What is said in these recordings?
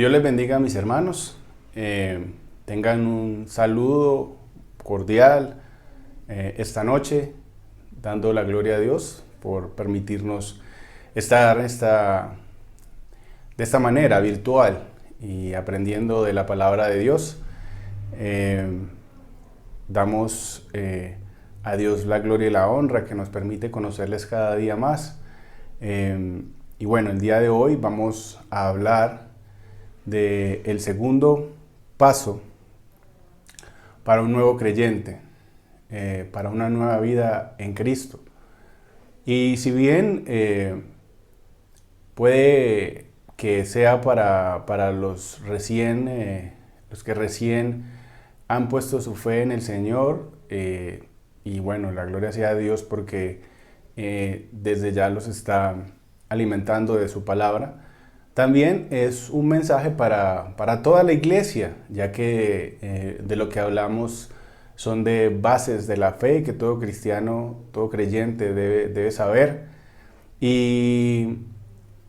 Dios les bendiga a mis hermanos. Tengan un saludo cordial esta noche, dando la gloria a Dios por permitirnos estar de esta manera virtual y aprendiendo de la palabra de Dios. Damos a Dios la gloria y la honra que nos permite conocerles cada día más. Y bueno, el día de hoy vamos a hablar del segundo paso para un nuevo creyente, para una nueva vida en Cristo. Y si bien puede que sea para los que recién han puesto su fe en el Señor, y bueno, la gloria sea a Dios porque desde ya los está alimentando de su palabra. También es un mensaje para toda la iglesia, ya que de lo que hablamos son de bases de la fe que todo cristiano, todo creyente debe saber. Y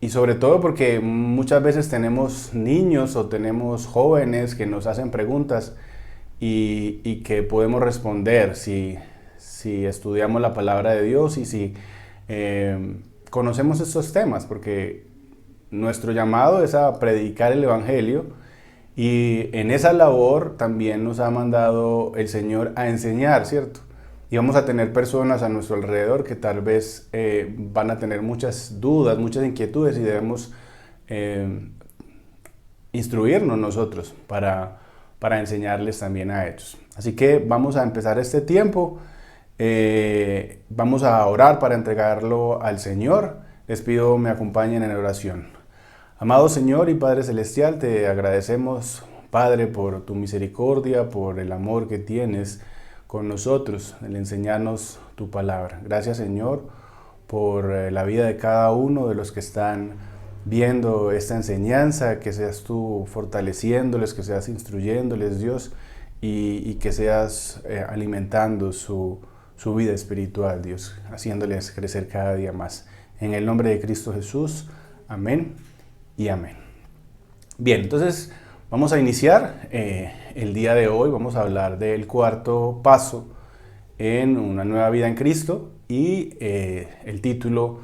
sobre todo porque muchas veces tenemos niños o tenemos jóvenes que nos hacen preguntas y que podemos responder si estudiamos la palabra de Dios y si conocemos estos temas, porque nuestro llamado es a predicar el Evangelio y en esa labor también nos ha mandado el Señor a enseñar, ¿cierto? Y vamos a tener personas a nuestro alrededor que tal vez van a tener muchas dudas, muchas inquietudes y debemos instruirnos nosotros para enseñarles también a ellos. Así que vamos a empezar este tiempo. Vamos a orar para entregarlo al Señor. Les pido me acompañen en oración. Amado Señor y Padre Celestial, te agradecemos, Padre, por tu misericordia, por el amor que tienes con nosotros, el enseñarnos tu palabra. Gracias, Señor, por la vida de cada uno de los que están viendo esta enseñanza, que seas tú fortaleciéndoles, que seas instruyéndoles, Dios, y que seas alimentando su vida espiritual, Dios, haciéndoles crecer cada día más. En el nombre de Cristo Jesús, amén y amén. Bien, entonces vamos a iniciar el día de hoy. Vamos a hablar del cuarto paso en una nueva vida en Cristo y el título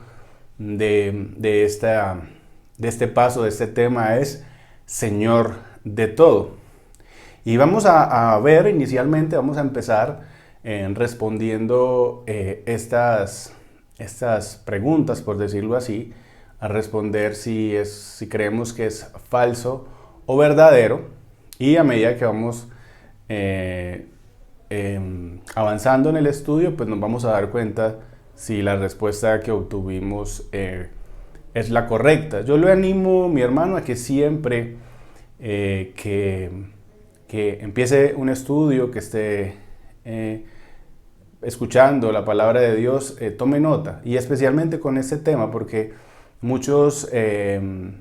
de este paso, de este tema es Señor de todo. Y vamos a ver inicialmente, vamos a empezar respondiendo estas preguntas, por decirlo así, a responder si creemos que es falso o verdadero, y a medida que vamos avanzando en el estudio, pues nos vamos a dar cuenta si la respuesta que obtuvimos es la correcta. Yo le animo, mi hermano, a que siempre que empiece un estudio, que esté escuchando la palabra de Dios, tome nota, y especialmente con este tema, porque muchos, el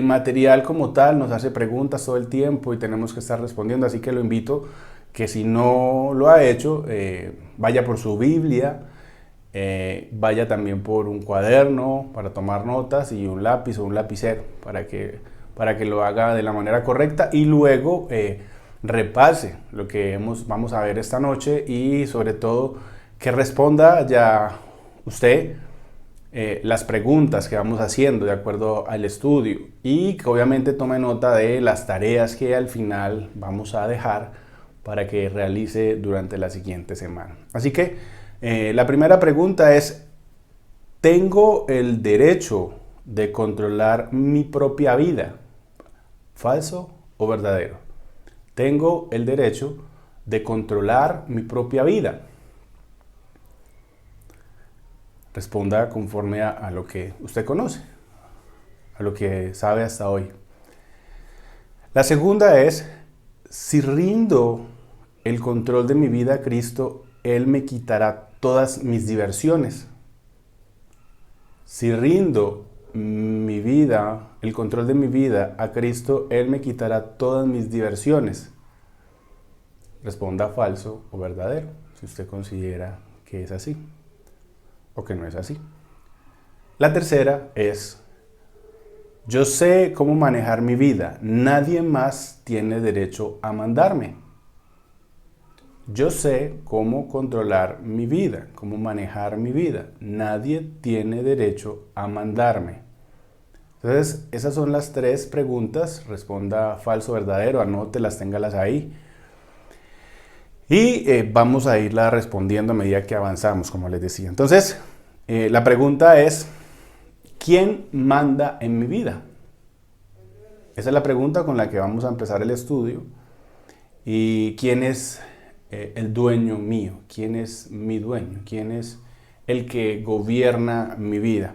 material como tal nos hace preguntas todo el tiempo y tenemos que estar respondiendo, así que lo invito que si no lo ha hecho, vaya por su Biblia, vaya también por un cuaderno para tomar notas y un lápiz o un lapicero para que lo haga de la manera correcta y luego repase lo que vamos a ver esta noche y sobre todo que responda ya usted las preguntas que vamos haciendo de acuerdo al estudio y que obviamente tome nota de las tareas que al final vamos a dejar para que realice durante la siguiente semana. Así que la primera pregunta es: ¿tengo el derecho de controlar mi propia vida? ¿Falso o verdadero? Tengo el derecho de controlar mi propia vida. Responda conforme a lo que usted conoce, a lo que sabe hasta hoy. La segunda es: si rindo el control de mi vida a Cristo, Él me quitará todas mis diversiones. Si rindo mi vida, el control de mi vida a Cristo, Él me quitará todas mis diversiones. Responda falso o verdadero, si usted considera que es así o que no es así. La tercera es: Yo sé cómo manejar mi vida. Nadie más tiene derecho a mandarme. Yo sé cómo controlar mi vida, cómo manejar mi vida. Nadie tiene derecho a mandarme. Entonces, esas son las 3 preguntas. Responda falso, verdadero, anótelas, téngalas ahí. Y vamos a irla respondiendo a medida que avanzamos, como les decía. Entonces, la pregunta es, ¿quién manda en mi vida? Esa es la pregunta con la que vamos a empezar el estudio. ¿Y quién es el dueño mío? ¿Quién es mi dueño? ¿Quién es el que gobierna mi vida?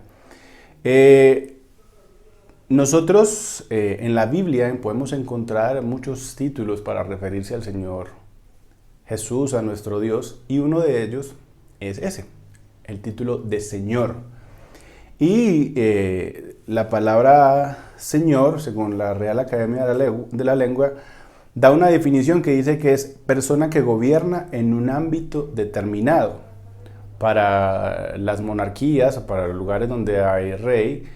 Nosotros en la Biblia podemos encontrar muchos títulos para referirse al Señor Jesús, a nuestro Dios, y uno de ellos es ese, el título de Señor. Y la palabra Señor, según la Real Academia de la Lengua, da una definición que dice que es persona que gobierna en un ámbito determinado. Para las monarquías o para los lugares donde hay rey,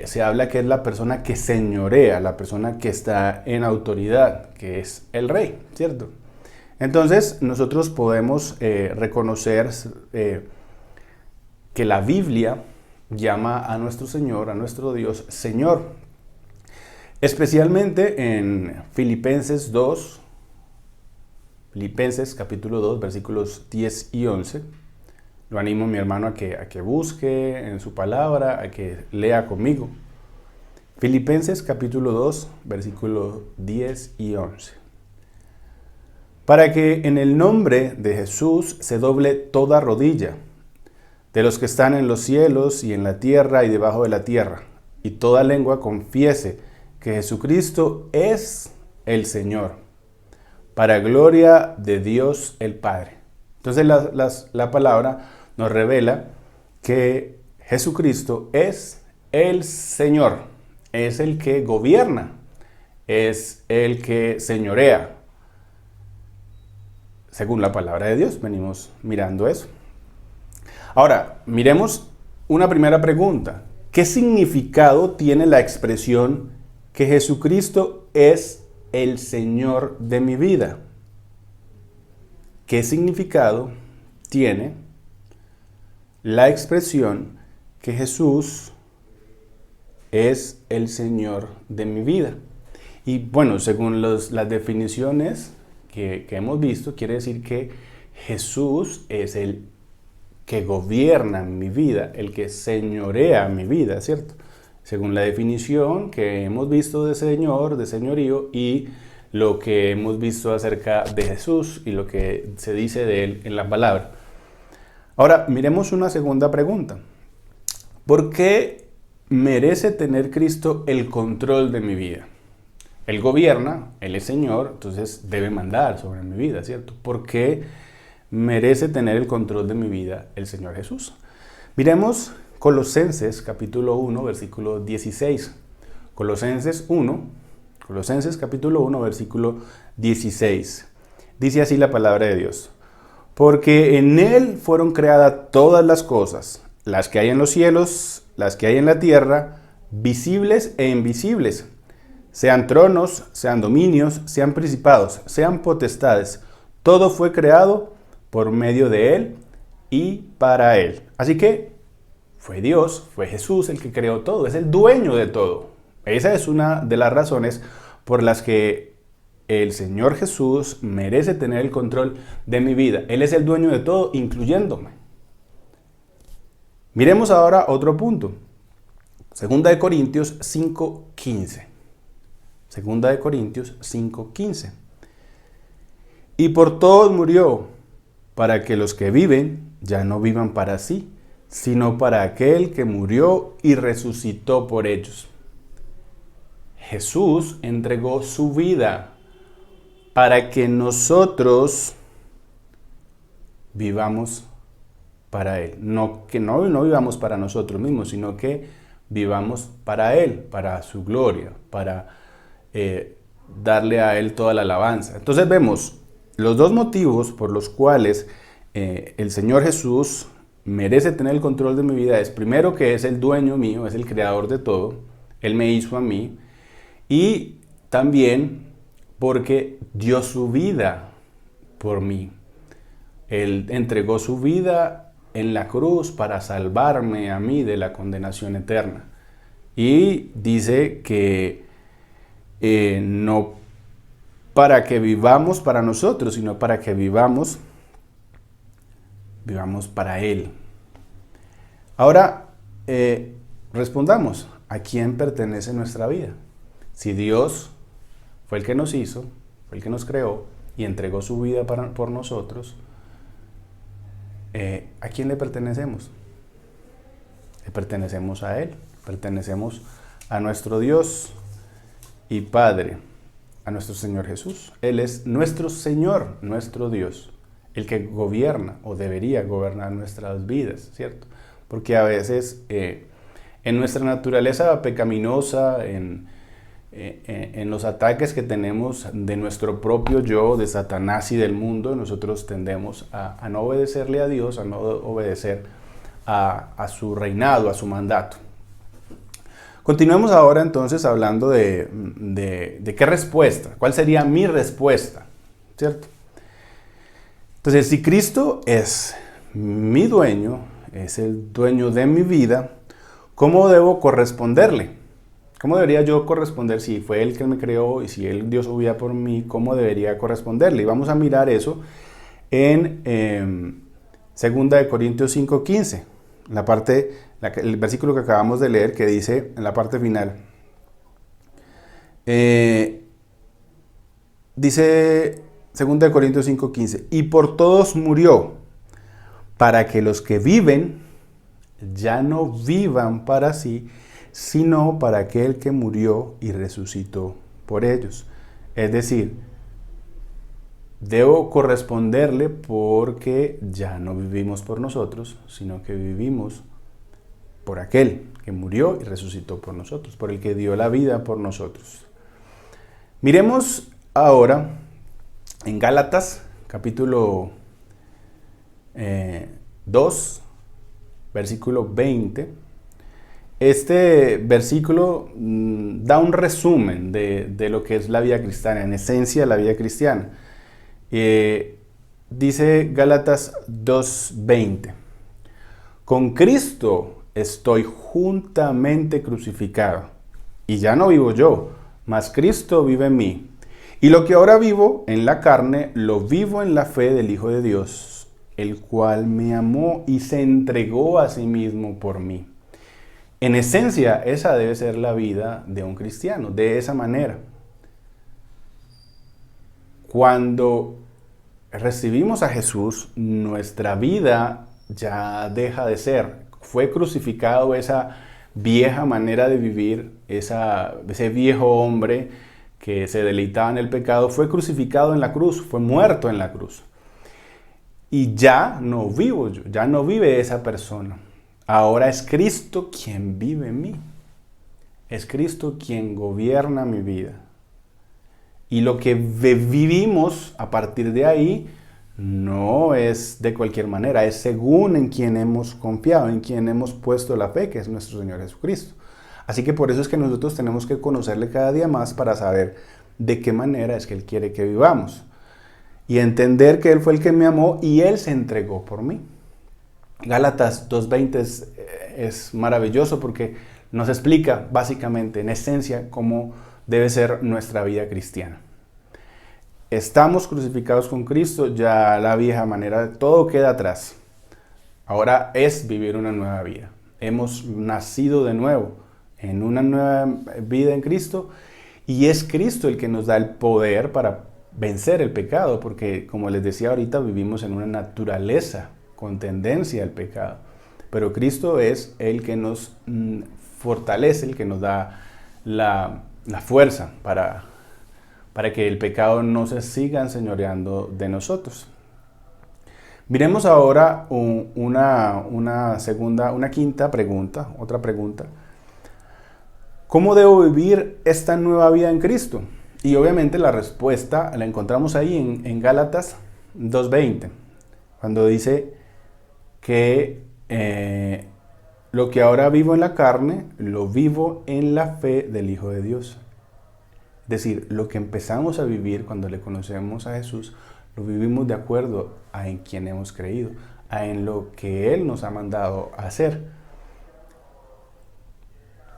se habla que es la persona que señorea, la persona que está en autoridad, que es el rey, ¿cierto? Entonces, nosotros podemos reconocer que la Biblia llama a nuestro Señor, a nuestro Dios, Señor. Especialmente en Filipenses capítulo 2, versículos 10 y 11. Lo animo, mi hermano, a que busque en su palabra, a que lea conmigo. Filipenses capítulo 2, versículos 10 y 11. Para que en el nombre de Jesús se doble toda rodilla, de los que están en los cielos y en la tierra y debajo de la tierra, y toda lengua confiese que Jesucristo es el Señor, para gloria de Dios el Padre. Entonces la palabra nos revela que Jesucristo es el Señor, es el que gobierna, es el que señorea. Según la palabra de Dios, venimos mirando eso. Ahora, miremos una primera pregunta. ¿Qué significado tiene la expresión que Jesucristo es el Señor de mi vida? ¿Qué significado tiene la expresión que Jesús es el Señor de mi vida? Y bueno, según las definiciones que hemos visto, quiere decir que Jesús es el que gobierna mi vida, el que señorea mi vida, ¿cierto? Según la definición que hemos visto de Señor, de señorío, y lo que hemos visto acerca de Jesús y lo que se dice de Él en la palabra. Ahora, miremos una segunda pregunta. ¿Por qué merece tener Cristo el control de mi vida? Él gobierna, Él es Señor, entonces debe mandar sobre mi vida, ¿cierto? ¿Por qué merece tener el control de mi vida el Señor Jesús? Miremos Colosenses capítulo 1, versículo 16. Colosenses capítulo 1, versículo 16. Dice así la palabra de Dios. Porque en Él fueron creadas todas las cosas, las que hay en los cielos, las que hay en la tierra, visibles e invisibles. Sean tronos, sean dominios, sean principados, sean potestades. Todo fue creado por medio de Él y para Él. Así que fue Dios, fue Jesús el que creó todo, es el dueño de todo. Esa es una de las razones por las que el Señor Jesús merece tener el control de mi vida. Él es el dueño de todo, incluyéndome. Miremos ahora otro punto. Segunda de Corintios 5:15. Segunda de Corintios 5:15. Y por todos murió, para que los que viven ya no vivan para sí, sino para aquel que murió y resucitó por ellos. Jesús entregó su vida para que nosotros vivamos para Él. No que no vivamos para nosotros mismos, sino que vivamos para Él, para su gloria, para darle a Él toda la alabanza. Entonces vemos los dos motivos por los cuales el Señor Jesús merece tener el control de mi vida. Es primero que es el dueño mío, es el creador de todo. Él me hizo a mí y también porque dio su vida por mí. Él entregó su vida en la cruz para salvarme a mí de la condenación eterna. Y dice que no para que vivamos para nosotros, sino para que vivamos para Él. Ahora, respondamos, ¿a quién pertenece nuestra vida? Si Dios fue el que nos hizo, fue el que nos creó y entregó su vida por nosotros, ¿a quién le pertenecemos? Le pertenecemos a Él, pertenecemos a nuestro Dios y Padre, a nuestro Señor Jesús. Él es nuestro Señor, nuestro Dios, el que gobierna o debería gobernar nuestras vidas, ¿cierto? Porque a veces en nuestra naturaleza pecaminosa, en los ataques que tenemos de nuestro propio yo, de Satanás y del mundo, nosotros tendemos a no obedecerle a Dios, a no obedecer a su reinado, a su mandato. Continuemos ahora entonces hablando de qué respuesta, cuál sería mi respuesta, ¿cierto? Entonces, si Cristo es mi dueño, es el dueño de mi vida, ¿cómo debo corresponderle? ¿Cómo debería yo corresponder si fue Él que me creó y si Él dio su vida por mí? ¿Cómo debería corresponderle? Y vamos a mirar eso en 2 Corintios 5:15, el versículo que acabamos de leer, que dice en la parte final. Dice 2 Corintios 5:15, y por todos murió, para que los que viven ya no vivan para sí, sino para aquel que murió y resucitó por ellos. Es decir, debo corresponderle porque ya no vivimos por nosotros, sino que vivimos por aquel que murió y resucitó por nosotros, por el que dio la vida por nosotros. Miremos ahora en Gálatas, capítulo 2, versículo 20. Este versículo da un resumen de lo que es la vida cristiana, en esencia la vida cristiana. Dice Gálatas 2:20, con Cristo estoy juntamente crucificado, y ya no vivo yo, mas Cristo vive en mí. Y lo que ahora vivo en la carne, lo vivo en la fe del Hijo de Dios, el cual me amó y se entregó a sí mismo por mí. En esencia, esa debe ser la vida de un cristiano, de esa manera. Cuando recibimos a Jesús, nuestra vida ya deja de ser. Fue crucificado esa vieja manera de vivir, ese viejo hombre que se deleitaba en el pecado, fue crucificado en la cruz, fue muerto en la cruz. Y ya no vivo yo, ya no vive esa persona. Ahora es Cristo quien vive en mí. Es Cristo quien gobierna mi vida. Y lo que vivimos a partir de ahí no es de cualquier manera, es según en quien hemos confiado, en quien hemos puesto la fe, que es nuestro Señor Jesucristo. Así que por eso es que nosotros tenemos que conocerle cada día más para saber de qué manera es que Él quiere que vivamos. Y entender que Él fue el que me amó y Él se entregó por mí. Gálatas 2:20 es maravilloso porque nos explica básicamente, en esencia, cómo debe ser nuestra vida cristiana. Estamos crucificados con Cristo, ya la vieja manera, todo queda atrás. Ahora es vivir una nueva vida. Hemos nacido de nuevo en una nueva vida en Cristo y es Cristo el que nos da el poder para vencer el pecado, porque como les decía ahorita, vivimos en una naturaleza con tendencia al pecado. Pero Cristo es el que nos fortalece, el que nos da la fuerza para que el pecado no se siga enseñoreando de nosotros. Miremos ahora una quinta pregunta, otra pregunta. ¿Cómo debo vivir esta nueva vida en Cristo? Y obviamente la respuesta la encontramos ahí en Gálatas 2:20, cuando dice que lo que ahora vivo en la carne, lo vivo en la fe del Hijo de Dios. Es decir, lo que empezamos a vivir cuando le conocemos a Jesús, lo vivimos de acuerdo a en quien hemos creído, a en lo que Él nos ha mandado a hacer.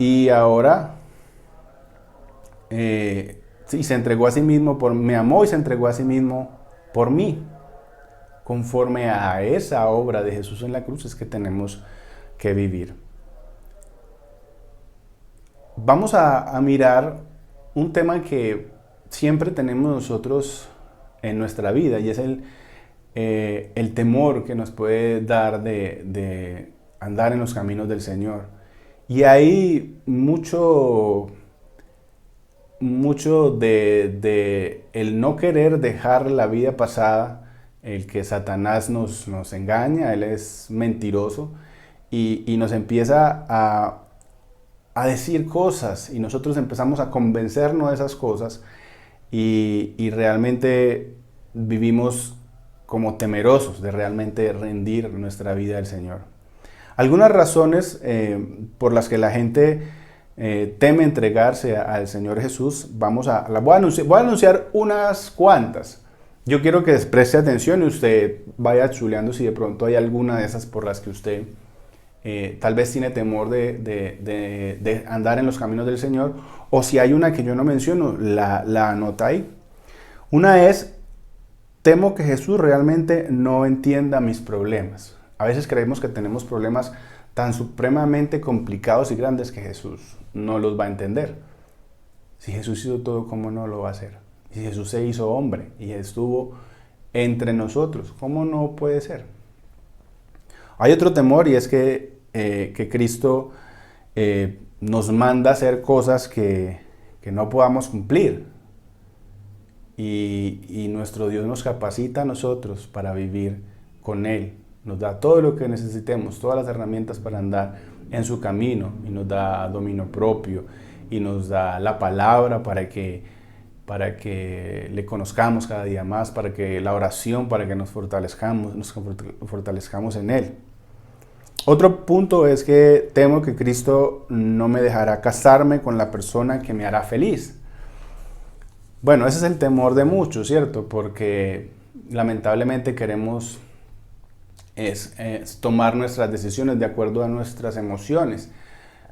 Y ahora, sí, se entregó a sí mismo, me amó y se entregó a sí mismo por mí. Conforme a esa obra de Jesús en la cruz es que tenemos que vivir. Vamos a mirar un tema que siempre tenemos nosotros en nuestra vida y es el temor que nos puede dar de andar en los caminos del Señor. Y hay mucho de el no querer dejar la vida pasada, el que Satanás nos engaña, él es mentiroso y nos empieza a decir cosas y nosotros empezamos a convencernos de esas cosas y realmente vivimos como temerosos de realmente rendir nuestra vida al Señor. Algunas razones por las que la gente teme entregarse al Señor Jesús, voy a anunciar unas cuantas. Yo quiero que preste atención y usted vaya chuleando si de pronto hay alguna de esas por las que usted tal vez tiene temor de andar en los caminos del Señor, o si hay una que yo no menciono, la anota ahí. Una es: temo que Jesús realmente no entienda mis problemas. A veces creemos que tenemos problemas tan supremamente complicados y grandes que Jesús no los va a entender. Si Jesús hizo todo, ¿cómo no lo va a hacer? Si Jesús se hizo hombre y estuvo entre nosotros, ¿cómo no puede ser? Hay otro temor y es que Cristo nos manda a hacer cosas que no podamos cumplir. Y nuestro Dios nos capacita a nosotros para vivir con Él. Nos da todo lo que necesitemos, todas las herramientas para andar en su camino. Y nos da dominio propio. Y nos da la palabra para que le conozcamos cada día más. Para que la oración, para que nos fortalezcamos en Él. Otro punto es que temo que Cristo no me dejará casarme con la persona que me hará feliz. Bueno, ese es el temor de muchos, ¿cierto? Porque lamentablemente queremos tomar nuestras decisiones de acuerdo a nuestras emociones.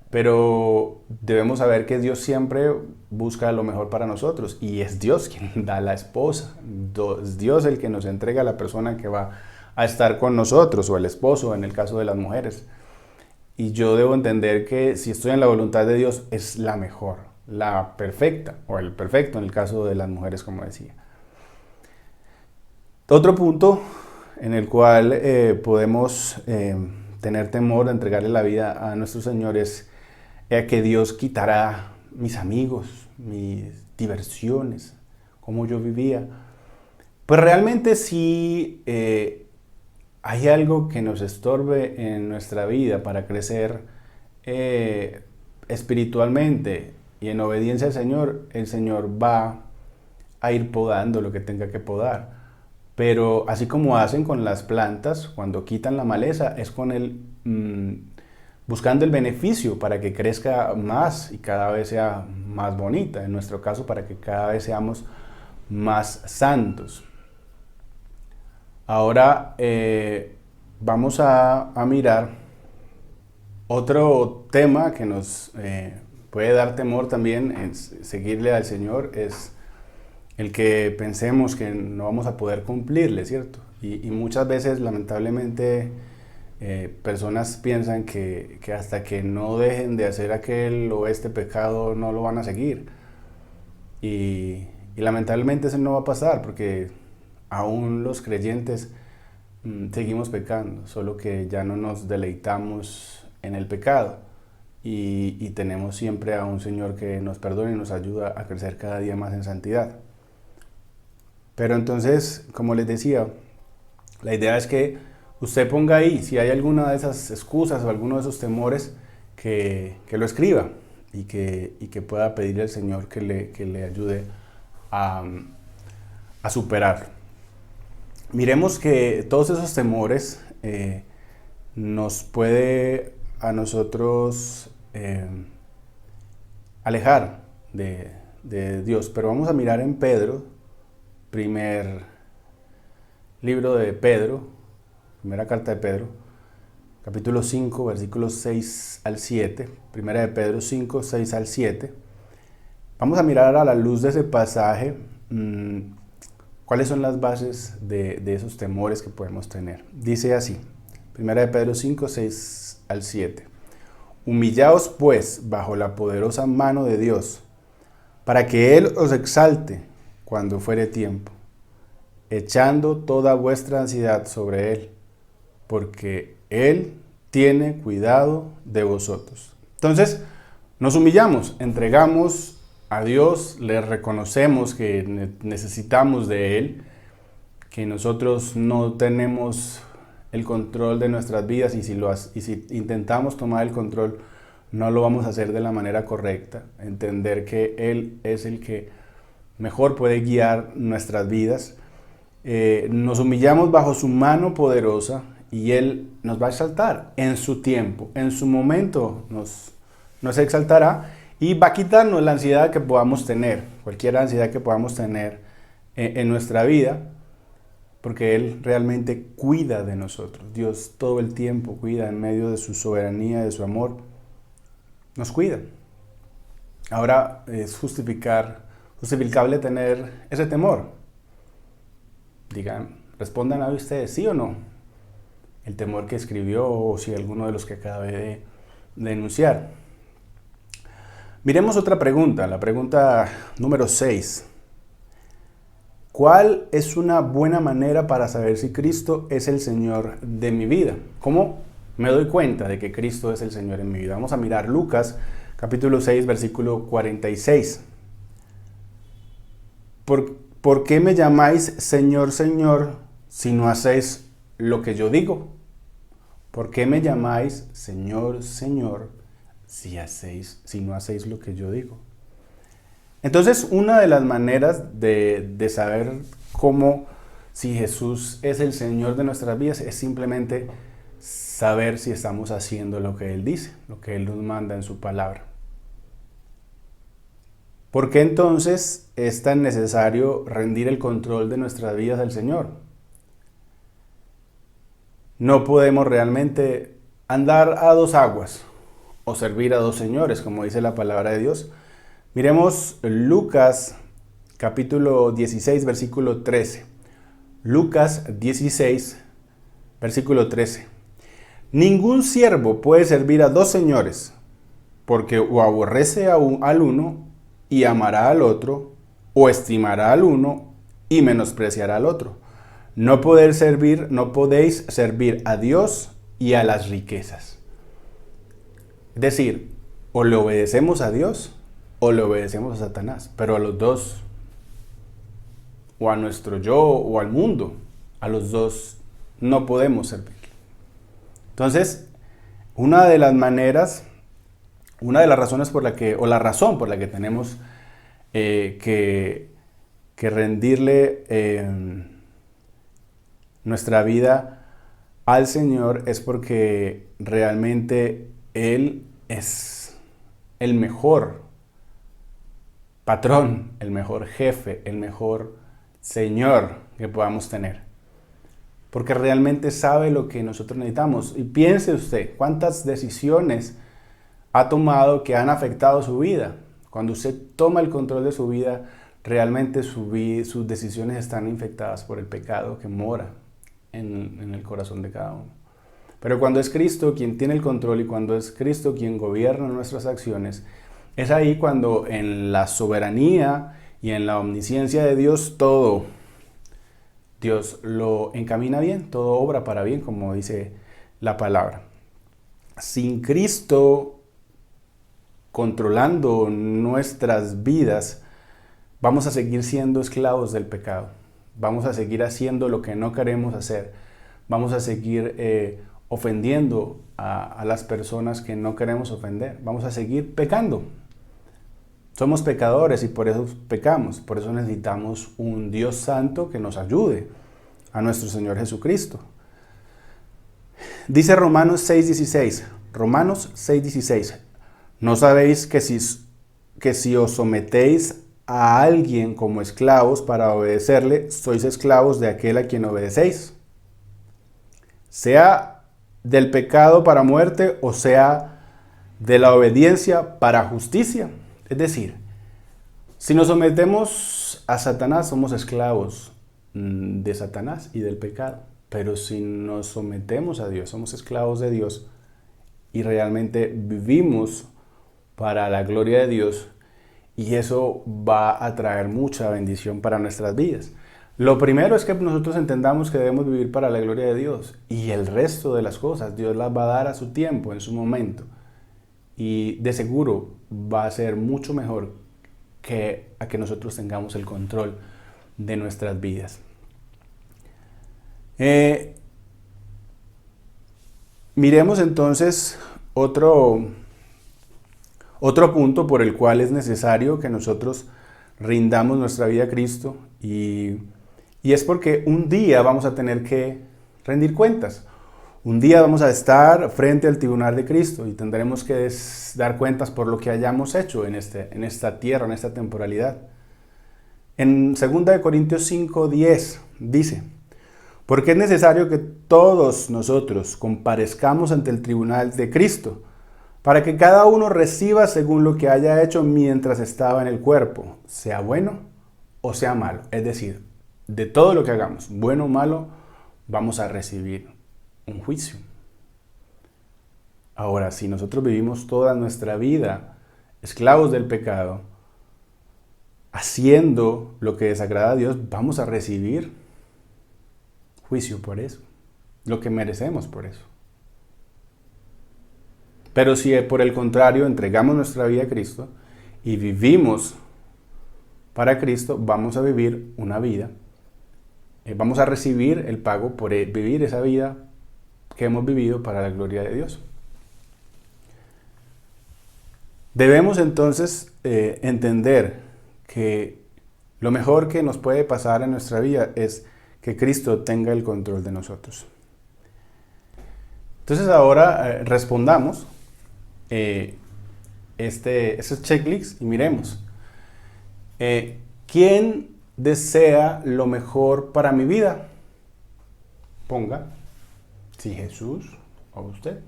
Pero debemos saber que Dios siempre busca lo mejor para nosotros. Y es Dios quien da la esposa. Es Dios el que nos entrega a la persona que va a estar con nosotros, o el esposo en el caso de las mujeres. Y yo debo entender que si estoy en la voluntad de Dios es la mejor, la perfecta, o el perfecto en el caso de las mujeres, como decía. Otro punto en el cual podemos tener temor de entregarle la vida a nuestro Señor es que Dios quitará mis amigos, mis diversiones, cómo yo vivía. Pues realmente sí hay algo que nos estorbe en nuestra vida para crecer espiritualmente y en obediencia al Señor, el Señor va a ir podando lo que tenga que podar. Pero así como hacen con las plantas, cuando quitan la maleza, es con buscando el beneficio para que crezca más y cada vez sea más bonita. En nuestro caso, para que cada vez seamos más santos. Ahora vamos a mirar otro tema que nos puede dar temor también en seguirle al Señor, es el que pensemos que no vamos a poder cumplirle, ¿cierto? Y muchas veces, lamentablemente, personas piensan que hasta que no dejen de hacer aquel o este pecado no lo van a seguir. Y lamentablemente eso no va a pasar, porque aún los creyentes seguimos pecando, solo que ya no nos deleitamos en el pecado y tenemos siempre a un Señor que nos perdona y nos ayuda a crecer cada día más en santidad. Pero entonces, como les decía, la idea es que usted ponga ahí, si hay alguna de esas excusas o alguno de esos temores, que lo escriba y que pueda pedirle al Señor que le ayude a superar. Miremos que todos esos temores nos puede a nosotros alejar de Dios. Pero vamos a mirar en Pedro, primer libro de Pedro, primera carta de Pedro, capítulo 5, versículos 6 al 7, primera de Pedro 5, 6 al 7. Vamos a mirar a la luz de ese pasaje cuáles son las bases de esos temores que podemos tener. Dice así, primera de Pedro 5, 6 al 7. Humillaos pues bajo la poderosa mano de Dios, para que Él os exalte cuando fuere tiempo, echando toda vuestra ansiedad sobre Él, porque Él tiene cuidado de vosotros. Entonces, nos humillamos, entregamos a Dios, le reconocemos que necesitamos de Él, que nosotros no tenemos el control de nuestras vidas y si intentamos tomar el control, no lo vamos a hacer de la manera correcta. Entender que Él es el que mejor puede guiar nuestras vidas. Nos humillamos bajo su mano poderosa y Él nos va a exaltar en su tiempo, en su momento nos exaltará y va a quitarnos la ansiedad que podamos tener, cualquier ansiedad que podamos tener en nuestra vida, porque Él realmente cuida de nosotros. Dios todo el tiempo cuida en medio de su soberanía, de su amor, nos cuida. Ahora es justificable tener ese temor. Digan, respondan a ustedes, ¿sí o no? El temor que escribió o si alguno de los que acabé de enunciar. Miremos otra pregunta, la pregunta número 6. ¿Cuál es una buena manera para saber si Cristo es el Señor de mi vida? ¿Cómo me doy cuenta de que Cristo es el Señor en mi vida? Vamos a mirar Lucas, capítulo 6, versículo 46. ¿Por qué me llamáis Señor, Señor, si no hacéis lo que yo digo? ¿Por qué me llamáis Señor, Señor, si no hacéis lo que yo digo? Entonces, una de las maneras de saber si Jesús es el Señor de nuestras vidas es simplemente saber si estamos haciendo lo que Él dice, lo que Él nos manda en su palabra. ¿Por qué entonces es tan necesario rendir el control de nuestras vidas al Señor? No podemos realmente andar a dos aguas o servir a dos señores, como dice la palabra de Dios. Miremos Lucas capítulo 16, versículo 13. Lucas 16, versículo 13. Ningún siervo puede servir a dos señores, porque o aborrece al uno y amará al otro, o estimará al uno y menospreciará al otro. No podéis servir a Dios y a las riquezas. Es decir, o le obedecemos a Dios o le obedecemos a Satanás, pero a los dos, o a nuestro yo o al mundo, a los dos no podemos servir. Entonces, una de las razones por la que tenemos que rendirle nuestra vida al Señor es porque realmente Él es el mejor patrón, el mejor jefe, el mejor Señor que podamos tener. Porque realmente sabe lo que nosotros necesitamos. Y piense usted, ¿cuántas decisiones ha tomado que han afectado su vida? Cuando usted toma el control de su vida, realmente sus decisiones están infectadas por el pecado que mora en el corazón de cada uno. Pero cuando es Cristo quien tiene el control y cuando es Cristo quien gobierna nuestras acciones, es ahí cuando en la soberanía y en la omnisciencia de Dios Dios lo encamina bien, todo obra para bien, como dice la palabra. Sin Cristo controlando nuestras vidas, vamos a seguir siendo esclavos del pecado. Vamos a seguir haciendo lo que no queremos hacer. Vamos a seguir ofendiendo a las personas que no queremos ofender. Vamos a seguir pecando. Somos pecadores y por eso pecamos. Por eso necesitamos un Dios santo que nos ayude, a nuestro Señor Jesucristo. Dice Romanos 6:16, Romanos 6:16. ¿No sabéis que si os sometéis a alguien como esclavos para obedecerle, sois esclavos de aquel a quien obedecéis? Sea del pecado para muerte o sea de la obediencia para justicia. Es decir, si nos sometemos a Satanás, somos esclavos de Satanás y del pecado. Pero si nos sometemos a Dios, somos esclavos de Dios y realmente vivimos para la gloria de Dios, y eso va a traer mucha bendición para nuestras vidas. Lo primero es que nosotros entendamos que debemos vivir para la gloria de Dios, y el resto de las cosas Dios las va a dar a su tiempo, en su momento. Y de seguro va a ser mucho mejor que a que nosotros tengamos el control de nuestras vidas. Miremos entonces otro punto por el cual es necesario que nosotros rindamos nuestra vida a Cristo, y es porque un día vamos a tener que rendir cuentas. Un día vamos a estar frente al tribunal de Cristo y tendremos que dar cuentas por lo que hayamos hecho en esta tierra, en esta temporalidad. En 2 Corintios 5:10 dice: porque es necesario que todos nosotros comparezcamos ante el tribunal de Cristo, para que cada uno reciba según lo que haya hecho mientras estaba en el cuerpo, sea bueno o sea malo. Es decir, de todo lo que hagamos, bueno o malo, vamos a recibir un juicio. Ahora, si nosotros vivimos toda nuestra vida esclavos del pecado, haciendo lo que desagrada a Dios, vamos a recibir juicio por eso, lo que merecemos por eso. Pero si por el contrario entregamos nuestra vida a Cristo y vivimos para Cristo, vamos a vivir una vida, vamos a recibir el pago por vivir esa vida que hemos vivido para la gloria de Dios. Debemos entonces entender que lo mejor que nos puede pasar en nuestra vida es que Cristo tenga el control de nosotros. Entonces ahora respondamos este checklist y miremos. ¿Quién desea lo mejor para mi vida? Ponga si Jesús o usted.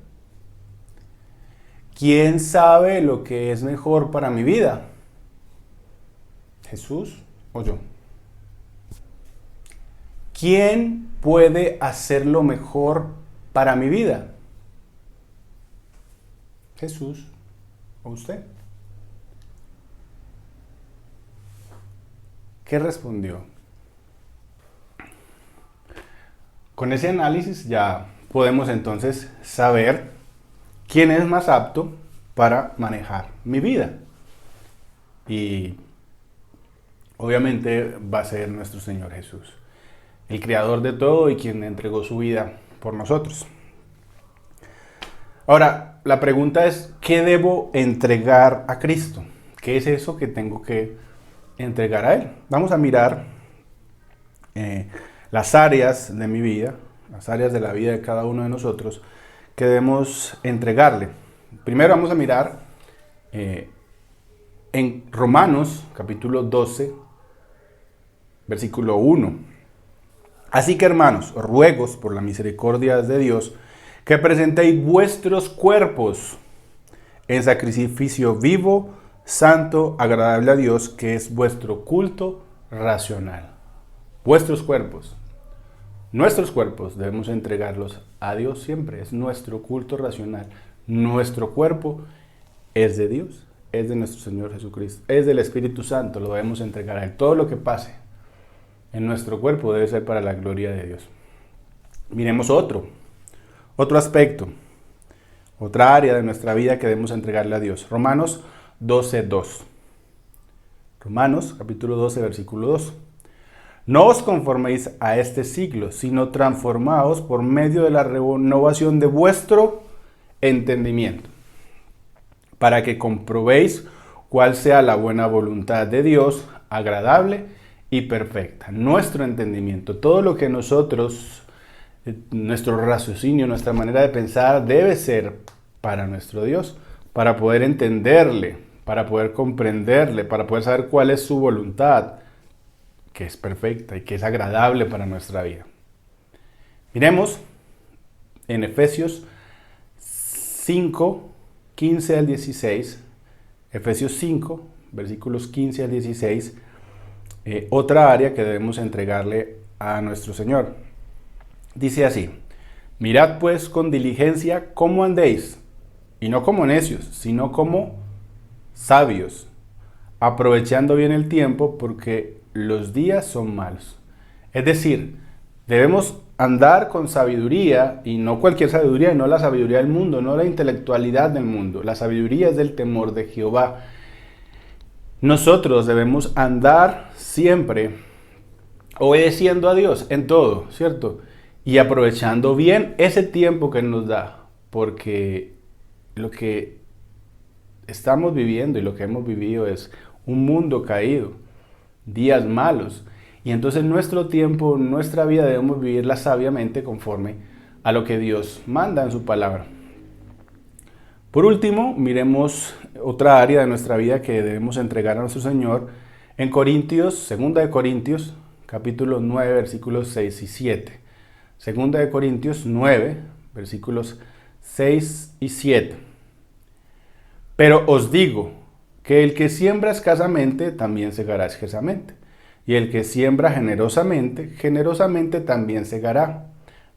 ¿Quién sabe lo que es mejor para mi vida? ¿Jesús o yo? ¿Quién puede hacer lo mejor para mi vida? ¿Jesús o usted? ¿Qué respondió? Con ese análisis ya podemos entonces saber quién es más apto para manejar mi vida. Y obviamente va a ser nuestro Señor Jesús, el creador de todo y quien entregó su vida por nosotros. Ahora, la pregunta es, ¿qué debo entregar a Cristo? ¿Qué es eso que tengo que entregar a Él? Vamos a mirar las áreas de mi vida, las áreas de la vida de cada uno de nosotros que debemos entregarle. Primero vamos a mirar en Romanos capítulo 12, versículo 1. Así que, hermanos, os ruego por la misericordia de Dios que presentéis vuestros cuerpos en sacrificio vivo, santo, agradable a Dios, que es vuestro culto racional. Vuestros cuerpos. Nuestros cuerpos debemos entregarlos a Dios siempre. Es nuestro culto racional. Nuestro cuerpo es de Dios, es de nuestro Señor Jesucristo, es del Espíritu Santo. Lo debemos entregar a Él. Todo lo que pase en nuestro cuerpo debe ser para la gloria de Dios. Miremos otro aspecto, otra área de nuestra vida que debemos entregarle a Dios. Romanos 12:2. Romanos capítulo 12, versículo 2. No os conforméis a este siglo, sino transformaos por medio de la renovación de vuestro entendimiento, para que comprobéis cuál sea la buena voluntad de Dios, agradable y perfecta. Nuestro entendimiento, todo lo que nosotros, nuestro raciocinio, nuestra manera de pensar debe ser para nuestro Dios, para poder entenderle, para poder comprenderle, para poder saber cuál es su voluntad, que es perfecta y que es agradable para nuestra vida. Miremos en Efesios 5, 15 al 16, Efesios 5, versículos 15 al 16, otra área que debemos entregarle a nuestro Señor. Dice así: mirad pues con diligencia cómo andéis, y no como necios, sino como sabios, aprovechando bien el tiempo, porque los días son malos. Es decir, debemos andar con sabiduría, y no cualquier sabiduría, no la sabiduría del mundo, no la intelectualidad del mundo. La sabiduría es del temor de Jehová. Nosotros debemos andar siempre obedeciendo a Dios en todo, ¿cierto? Y aprovechando bien ese tiempo que Él nos da, porque lo que estamos viviendo y lo que hemos vivido es un mundo caído, días malos. Y entonces nuestro tiempo, nuestra vida debemos vivirla sabiamente conforme a lo que Dios manda en su palabra. Por último, miremos otra área de nuestra vida que debemos entregar a nuestro Señor en Corintios, 2 de Corintios, capítulo 9, versículos 6 y 7. 2 de Corintios 9, versículos 6 y 7. Pero os digo que el que siembra escasamente también segará escasamente, y el que siembra generosamente, generosamente también segará.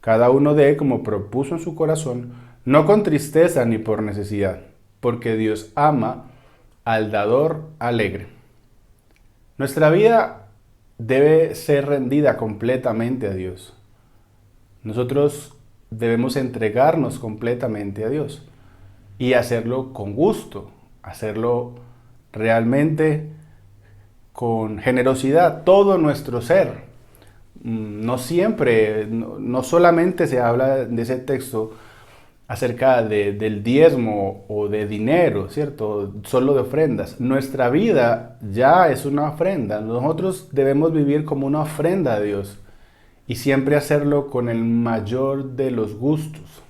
Cada uno dé como propuso en su corazón, no con tristeza ni por necesidad, porque Dios ama al dador alegre. Nuestra vida debe ser rendida completamente a Dios. Nosotros debemos entregarnos completamente a Dios y hacerlo con gusto, hacerlo realmente con generosidad, todo nuestro ser. No siempre, no solamente se habla de ese texto acerca del diezmo o de dinero, ¿cierto? Solo de ofrendas. Nuestra vida ya es una ofrenda. Nosotros debemos vivir como una ofrenda a Dios y siempre hacerlo con el mayor de los gustos.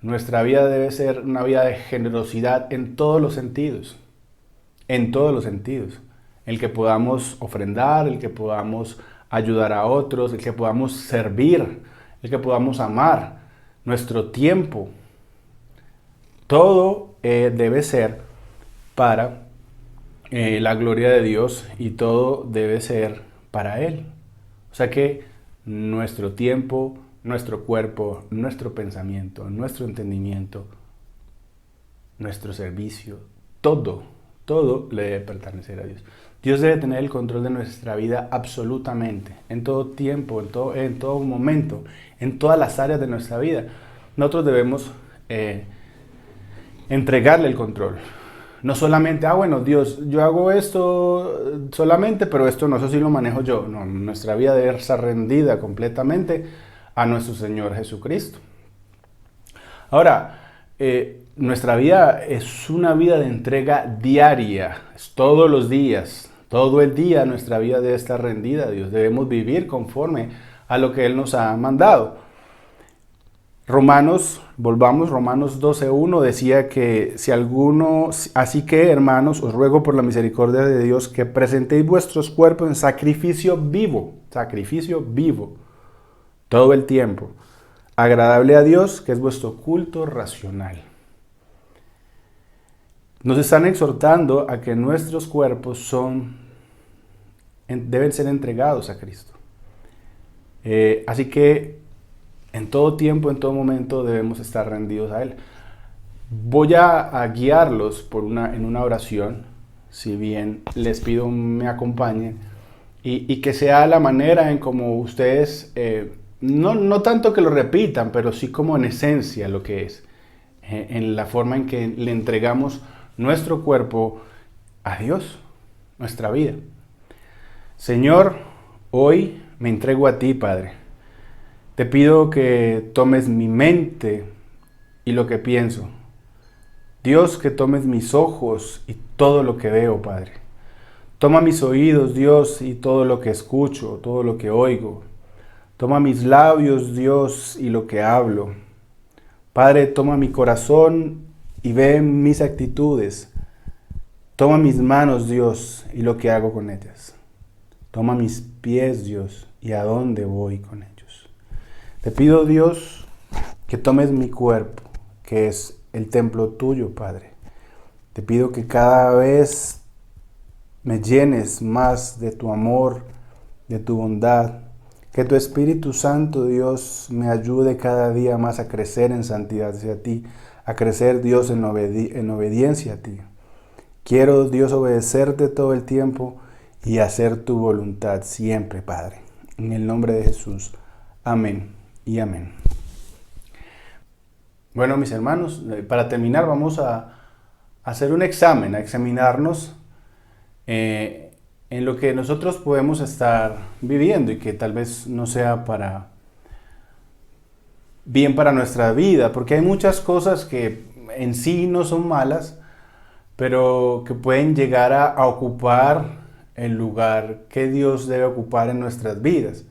Nuestra vida debe ser una vida de generosidad en todos los sentidos. En todos los sentidos. El que podamos ofrendar, el que podamos ayudar a otros, el que podamos servir, el que podamos amar, nuestro tiempo. Todo debe ser para la gloria de Dios y todo debe ser para Él. O sea que nuestro tiempo, nuestro cuerpo, nuestro pensamiento, nuestro entendimiento, nuestro servicio, todo le debe pertenecer a Dios. Dios debe tener el control de nuestra vida absolutamente, en todo tiempo, en todo momento, en todas las áreas de nuestra vida. Nosotros debemos entregarle el control. No solamente, bueno, Dios, yo hago esto solamente, pero esto no, eso sí lo manejo yo. No, nuestra vida debe ser rendida completamente a nuestro Señor Jesucristo. Ahora, nuestra vida es una vida de entrega diaria, es todos los días, todo el día nuestra vida debe estar rendida a Dios. Debemos vivir conforme a lo que Él nos ha mandado. Romanos 12:1 decía que así que hermanos, os ruego por la misericordia de Dios que presentéis vuestros cuerpos en sacrificio vivo, todo el tiempo, agradable a Dios, que es vuestro culto racional. Nos están exhortando a que nuestros cuerpos deben ser entregados a Cristo. Así que en todo tiempo, en todo momento debemos estar rendidos a Él. Voy a guiarlos en una oración, si bien les pido me acompañen, y que sea la manera en como ustedes, no tanto que lo repitan, pero sí como en esencia lo que es, en la forma en que le entregamos nuestro cuerpo a Dios, nuestra vida. Señor, hoy me entrego a ti, Padre. Te pido que tomes mi mente y lo que pienso. Dios, que tomes mis ojos y todo lo que veo, Padre. Toma mis oídos, Dios, y todo lo que escucho, todo lo que oigo. Toma mis labios, Dios, y lo que hablo. Padre, toma mi corazón y ve mis actitudes. Toma mis manos, Dios, y lo que hago con ellas. Toma mis pies, Dios, y a dónde voy con ellos. Te pido, Dios, que tomes mi cuerpo, que es el templo tuyo, Padre. Te pido que cada vez me llenes más de tu amor, de tu bondad. Que tu Espíritu Santo, Dios, me ayude cada día más a crecer en santidad hacia ti, a crecer, Dios, en obediencia a ti. Quiero, Dios, obedecerte todo el tiempo y hacer tu voluntad siempre, Padre. En el nombre de Jesús. Amén y amén. Bueno, mis hermanos, para terminar vamos a hacer un examen, a examinarnos en lo que nosotros podemos estar viviendo y que tal vez no sea bien para nuestra vida, porque hay muchas cosas que en sí no son malas, pero que pueden llegar a ocupar el lugar que Dios debe ocupar en nuestras vidas.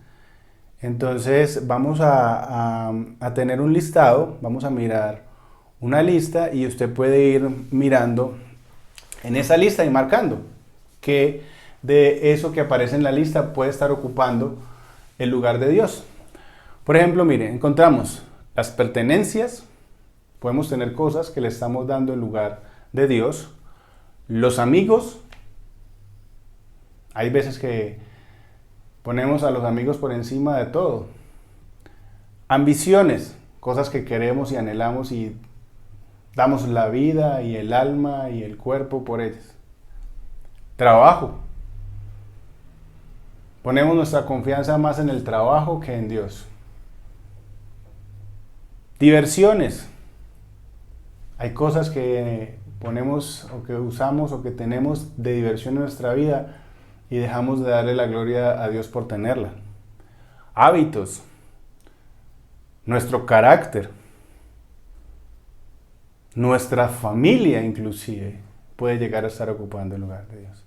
Entonces vamos a tener un listado, vamos a mirar una lista y usted puede ir mirando en esa lista y marcando que de eso que aparece en la lista puede estar ocupando el lugar de Dios. Por ejemplo, mire, encontramos las pertenencias, podemos tener cosas que le estamos dando el lugar de Dios. Los amigos, hay veces que ponemos a los amigos por encima de todo. Ambiciones, cosas que queremos y anhelamos y damos la vida y el alma y el cuerpo por ellas. Trabajo. Ponemos nuestra confianza más en el trabajo que en Dios. Diversiones. Hay cosas que ponemos o que usamos o que tenemos de diversión en nuestra vida y dejamos de darle la gloria a Dios por tenerla. Hábitos. Nuestro carácter. Nuestra familia inclusive puede llegar a estar ocupando el lugar de Dios.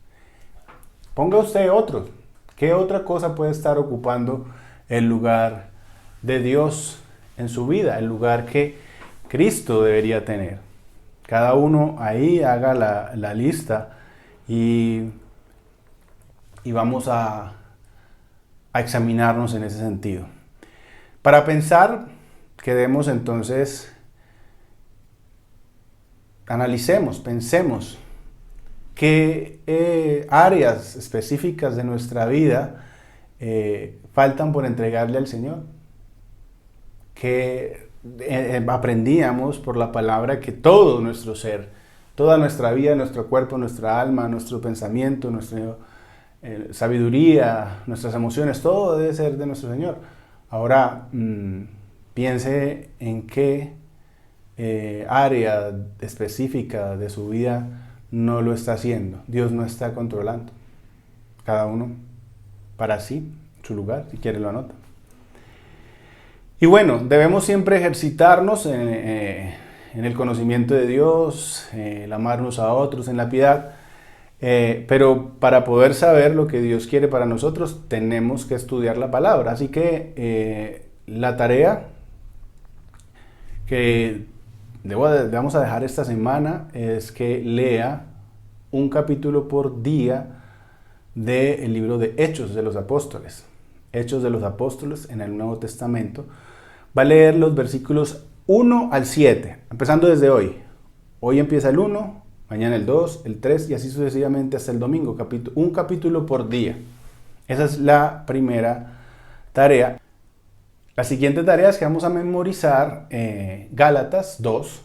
Ponga usted otro. ¿Qué otra cosa puede estar ocupando el lugar de Dios en su vida? El lugar que Cristo debería tener. Cada uno ahí haga la lista y vamos a examinarnos en ese sentido. Para pensar, quedemos entonces, analicemos, pensemos qué áreas específicas de nuestra vida faltan por entregarle al Señor. Que aprendíamos por la palabra que todo nuestro ser, toda nuestra vida, nuestro cuerpo, nuestra alma, nuestro pensamiento, nuestra sabiduría, nuestras emociones, todo debe ser de nuestro Señor. Ahora piense en qué área específica de su vida no lo está haciendo. Dios no está controlando. Cada uno para sí, su lugar, si quiere lo anota. Y bueno, debemos siempre ejercitarnos en el conocimiento de Dios, el amarnos a otros, en la piedad. Pero para poder saber lo que Dios quiere para nosotros, tenemos que estudiar la palabra. Así que la tarea que vamos a dejar esta semana es que lea un capítulo por día del libro de Hechos de los Apóstoles. Hechos de los Apóstoles en el Nuevo Testamento. Va a leer los versículos 1 al 7, empezando desde hoy. Hoy empieza el 1, mañana el 2, el 3 y así sucesivamente hasta el domingo. Un capítulo por día. Esa es la primera tarea. La siguiente tarea es que vamos a memorizar Gálatas 2.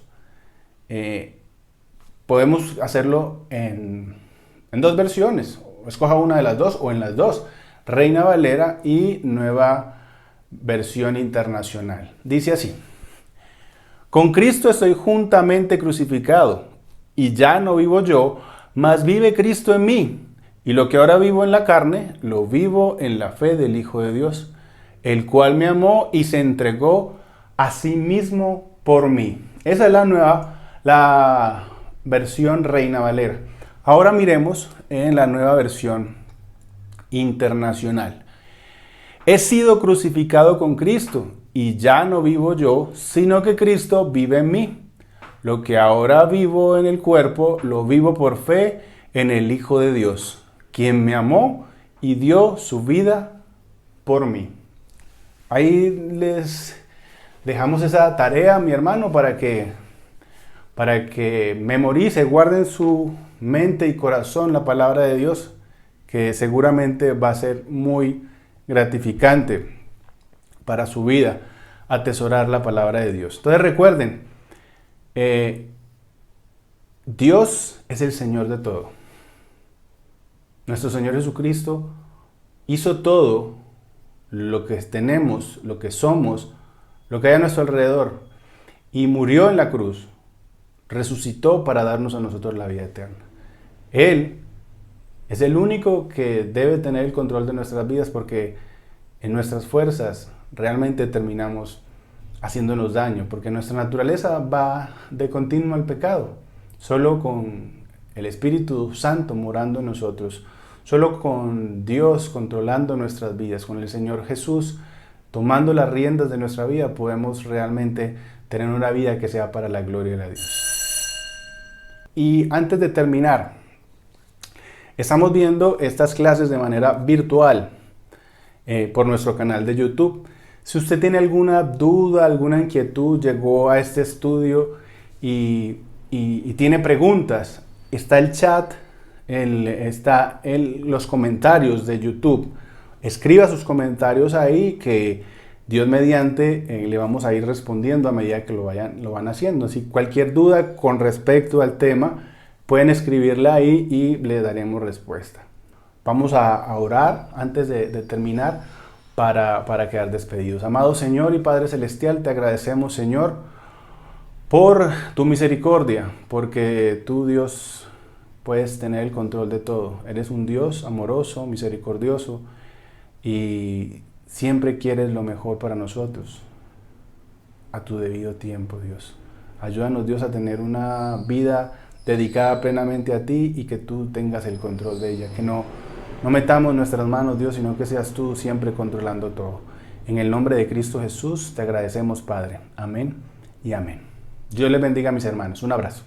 Podemos hacerlo en dos versiones. Escoja una de las dos o en las dos. Reina Valera y Nueva Versión Internacional. Dice así: con Cristo estoy juntamente crucificado, y ya no vivo yo, mas vive Cristo en mí. Y lo que ahora vivo en la carne, lo vivo en la fe del Hijo de Dios, el cual me amó y se entregó a sí mismo por mí. Esa es la versión Reina Valera. Ahora miremos en la Nueva Versión Internacional. He sido crucificado con Cristo y ya no vivo yo, sino que Cristo vive en mí. Lo que ahora vivo en el cuerpo, lo vivo por fe en el Hijo de Dios, quien me amó y dio su vida por mí. Ahí les dejamos esa tarea, mi hermano, para que memorice, guarde en su mente y corazón la palabra de Dios, que seguramente va a ser muy gratificante para su vida, atesorar la palabra de Dios. Entonces recuerden, Dios es el Señor de todo. Nuestro Señor Jesucristo hizo todo lo que tenemos, lo que somos, lo que hay a nuestro alrededor, y murió en la cruz, resucitó para darnos a nosotros la vida eterna. Él es el único que debe tener el control de nuestras vidas, porque en nuestras fuerzas realmente terminamos haciéndonos daño, porque nuestra naturaleza va de continuo al pecado. Solo con el Espíritu Santo morando en nosotros, solo con Dios controlando nuestras vidas, con el Señor Jesús tomando las riendas de nuestra vida, podemos realmente tener una vida que sea para la gloria de Dios. Y antes de terminar, estamos viendo estas clases de manera virtual por nuestro canal de YouTube. Si usted tiene alguna duda, alguna inquietud, llegó a este estudio y tiene preguntas, está el chat, está los comentarios de YouTube. Escriba sus comentarios ahí, que Dios mediante le vamos a ir respondiendo a medida que lo van haciendo. Así cualquier duda con respecto al tema, pueden escribirla ahí y le daremos respuesta. Vamos a orar antes de terminar para quedar despedidos. Amado Señor y Padre Celestial, te agradecemos, Señor, por tu misericordia, porque tú, Dios, puedes tener el control de todo. Eres un Dios amoroso, misericordioso, y siempre quieres lo mejor para nosotros, a tu debido tiempo, Dios. Ayúdanos, Dios, a tener una vida dedicada plenamente a ti y que tú tengas el control de ella, que no metamos nuestras manos, Dios, sino que seas tú siempre controlando todo. En el nombre de Cristo Jesús te agradecemos, Padre. Amén y amén. Dios les bendiga, mis hermanos. Un abrazo.